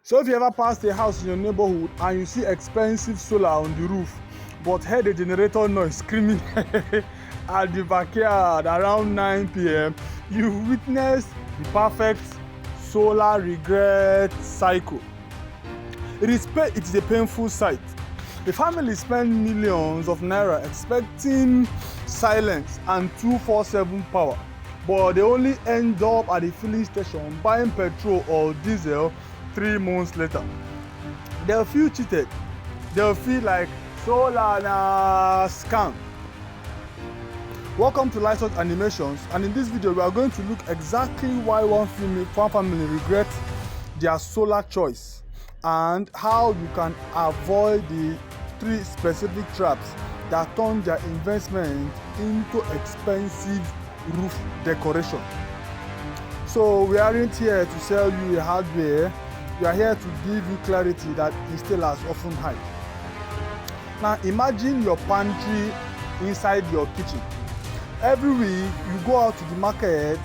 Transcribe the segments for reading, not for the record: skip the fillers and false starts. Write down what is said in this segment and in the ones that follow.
So if you ever pass a house in your neighborhood and you see expensive solar on the roof, but heard a generator noise screaming at the backyard around 9 p.m., you witnessed the perfect solar regret cycle. It is a painful sight. The family spent millions of naira expecting silence and 24/7 power, but they only end up at the filling station buying petrol or diesel 3 months later. They'll feel cheated. They'll feel like solar na scam. Welcome to Lightsource Animations, and in this video we are going to look exactly why one family regrets their solar choice and how you can avoid the 3 specific traps that turn their investment into expensive roof decoration. So we aren't here to sell you a hardware, we are here to give you clarity that installers often hide. Now imagine your pantry inside your kitchen. Every week you go out to the market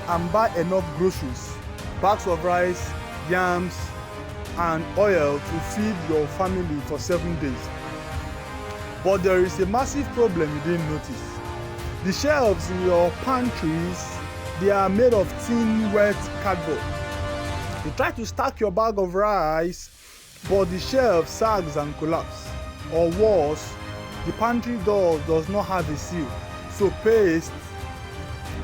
and buy enough groceries, bags of rice, yams and oil to feed your family for 7 days. But there is a massive problem you didn't notice. The shelves in your pantries, they are made of thin, wet cardboard. You try to stack your bag of rice, but the shelf sags and collapses. Or worse, the pantry door does not have a seal, so paste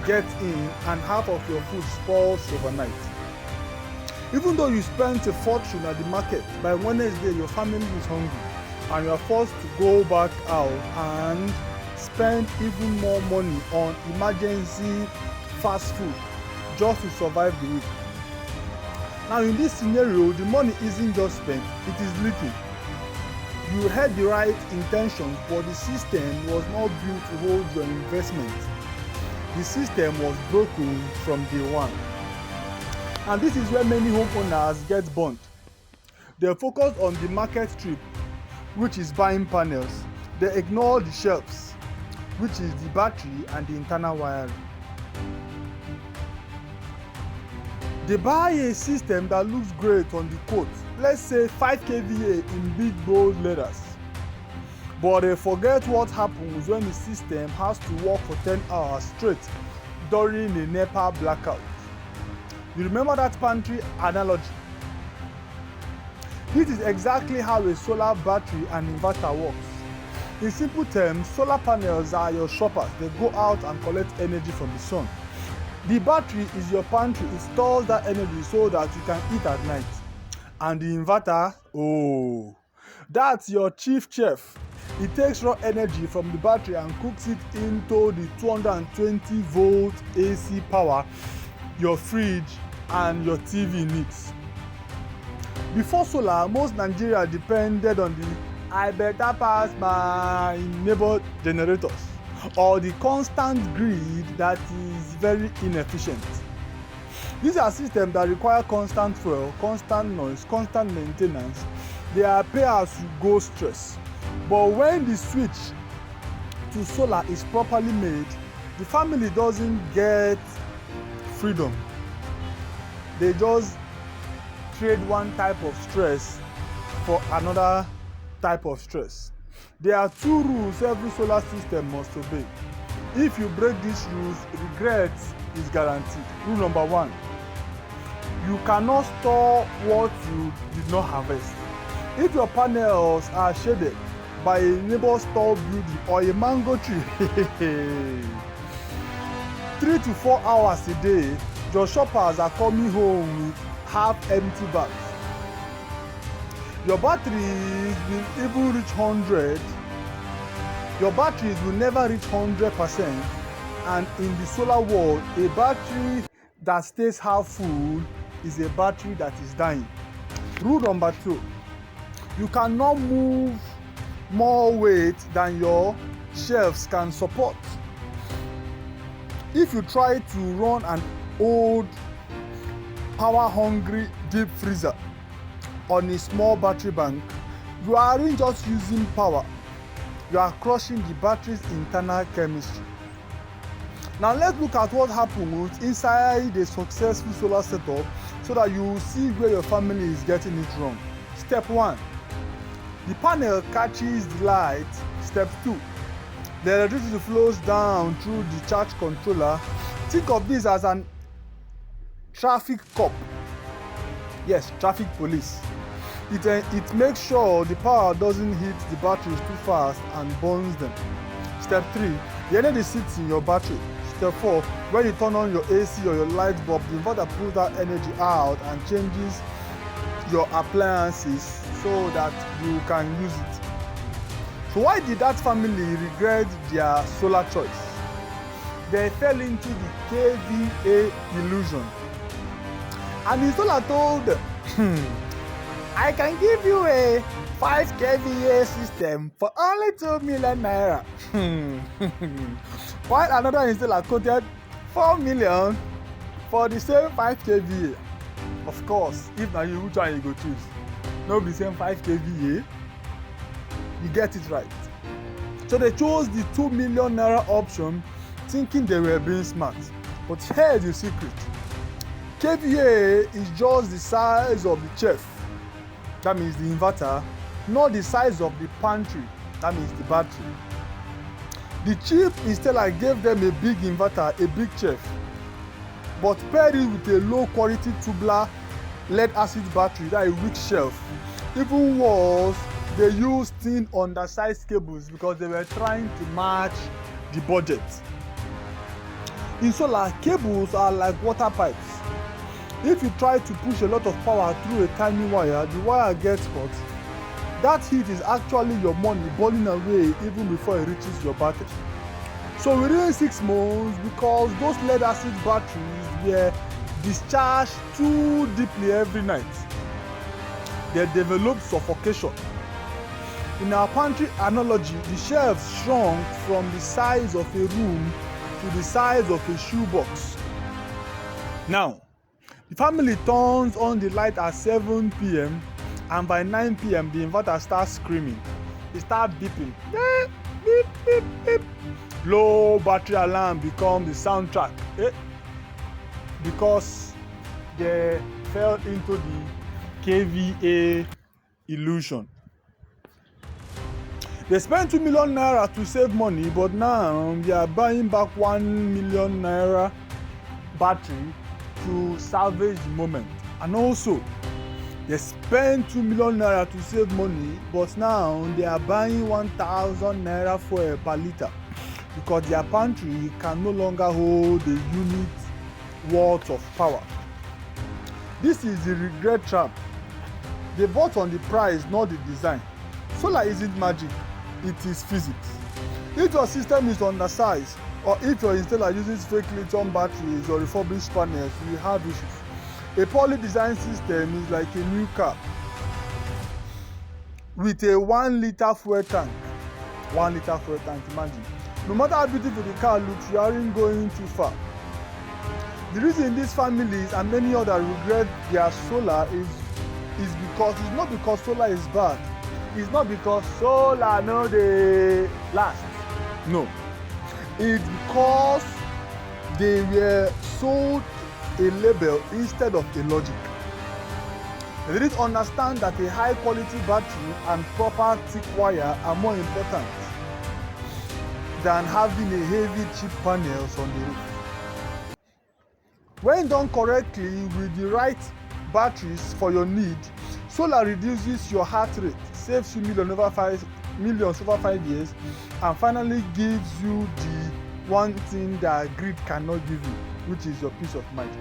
gets in and half of your food spoils overnight. Even though you spent a fortune at the market, by Wednesday your family is hungry and you are forced to go back out and spend even more money on emergency fast food just to survive the week. Now in this scenario, the money isn't just spent, it is leaking. You had the right intentions, but the system was not built to hold your investment. The system was broken from day one. And this is where many homeowners get burnt. They focus on the market strip, which is buying panels. They ignore the shelves, which is the battery and the internal wiring. They buy a system that looks great on the quote, let's say 5 kVA in big bold letters. But they forget what happens when the system has to work for 10 hours straight during a NEPA blackout. You remember that pantry analogy? This is exactly how a solar battery and inverter works. In simple terms, solar panels are your shoppers. They go out and collect energy from the sun. The battery is your pantry. It stores that energy so that you can eat at night. And the inverter, that's your chief chef. It takes raw energy from the battery and cooks it into the 220 volt AC power your fridge and your TV needs. Before solar, most Nigeria depended on the I better pass my neighbor generators or the constant grid that is very inefficient. These are systems that require constant fuel, constant noise, constant maintenance. They are pay-as-you-go stress. But when the switch to solar is properly made, the family doesn't get freedom. They just trade one type of stress for another type of stress. There are 2 rules every solar system must obey. If you break these rules, regret is guaranteed. Rule number 1. You cannot store what you did not harvest. If your panels are shaded by a neighbor's tall building or a mango tree, 3 to 4 hours a day, your shoppers are coming home with half-empty bags. Your batteries will even reach 100. Your batteries will never reach 100%. And in the solar world, a battery that stays half full is a battery that is dying. Rule number 2. You cannot move more weight than your shelves can support. If you try to run an old power-hungry deep freezer on a small battery bank, you aren't just using power, you are crushing the battery's internal chemistry. Now let's look at what happens inside a successful solar setup so that you will see where your family is getting it wrong. Step 1. The panel catches the light. Step 2. The electricity flows down through the charge controller. Think of this as an traffic cop. Yes, traffic police. It makes sure the power doesn't hit the batteries too fast and burns them. Step 3. The energy sits in your battery. Step 4. When you turn on your AC or your light bulb, the inverter pulls that energy out and changes your appliances so that you can use it. So why did that family regret their solar choice? They fell into the KVA illusion. And the installer told them, I can give you a 5 kVA system for only 2 million naira. While another installer quoted 4 million for the same 5 kVA. Of course, if now you, which one you go choose? No, the same 5 kVA. You get it right. So they chose the 2 million naira option, thinking they were being smart. But here's the secret. KVA is just the size of the chef, that means the inverter, not the size of the pantry, that means the battery. The cheap installer gave them a big inverter, a big chef, but paired it with a low quality tubular lead acid battery, that is a weak shelf. Even worse, they used thin undersized cables because they were trying to match the budget. In solar, cables are like water pipes. If you try to push a lot of power through a tiny wire, the wire gets hot. That heat is actually your money burning away even before it reaches your battery. So within 6 months, because those lead acid batteries were discharged too deeply every night, they developed suffocation. In our pantry analogy, the shelves shrunk from the size of a room to the size of a shoebox. Now, the family turns on the light at 7 p.m. and by 9 p.m. the inverter starts screaming. It starts beeping. Beep, beep, beep, beep. Low battery alarm becomes the soundtrack. Because they fell into the KVA illusion. They spent 2 million naira to save money, but now they are buying back 1 million naira battery to salvage the moment. And also, they spend 2 million naira to save money, but now they are buying 1,000 naira fuel per liter because their pantry can no longer hold the unit worth of power. This is the regret trap. They bought on the price, not the design. Solar isn't magic, it is physics. If your system is undersized, or if your installer uses fake lithium batteries or refurbished panels, you have issues. A poorly designed system is like a new car with a 1 liter fuel tank. 1 liter fuel tank, imagine. No matter how beautiful the car looks, you aren't going too far. The reason these families and many others regret their solar is because it's not because solar is bad. It's not because solar no dey last. No. It's because they were sold a label instead of a logic. They didn't understand that a high quality battery and proper thick wire are more important than having a heavy cheap panels on the roof. When done correctly with the right batteries for your need, solar reduces your heart rate, saves you millions over 5 years, and finally gives you the one thing that grid cannot give you, which is your peace of mind.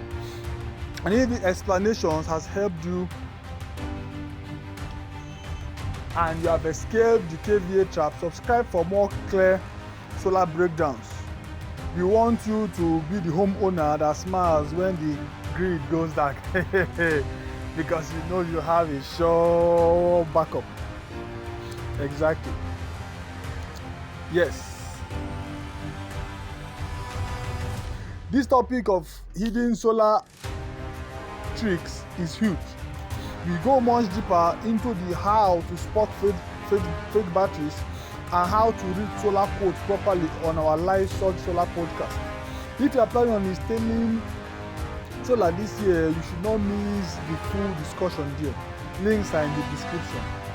And if the explanations has helped you and you have escaped the KVA trap, subscribe for more clear solar breakdowns. We want you to be the homeowner that smiles when the grid goes dark because you know you have a sure backup. Exactly. Yes. This topic of hidden solar tricks is huge. We go much deeper into the how to spot fake batteries and how to read solar codes properly on our live solar podcast. If you are planning on installing Solar this year, you should not miss the full discussion there. Links are in the description.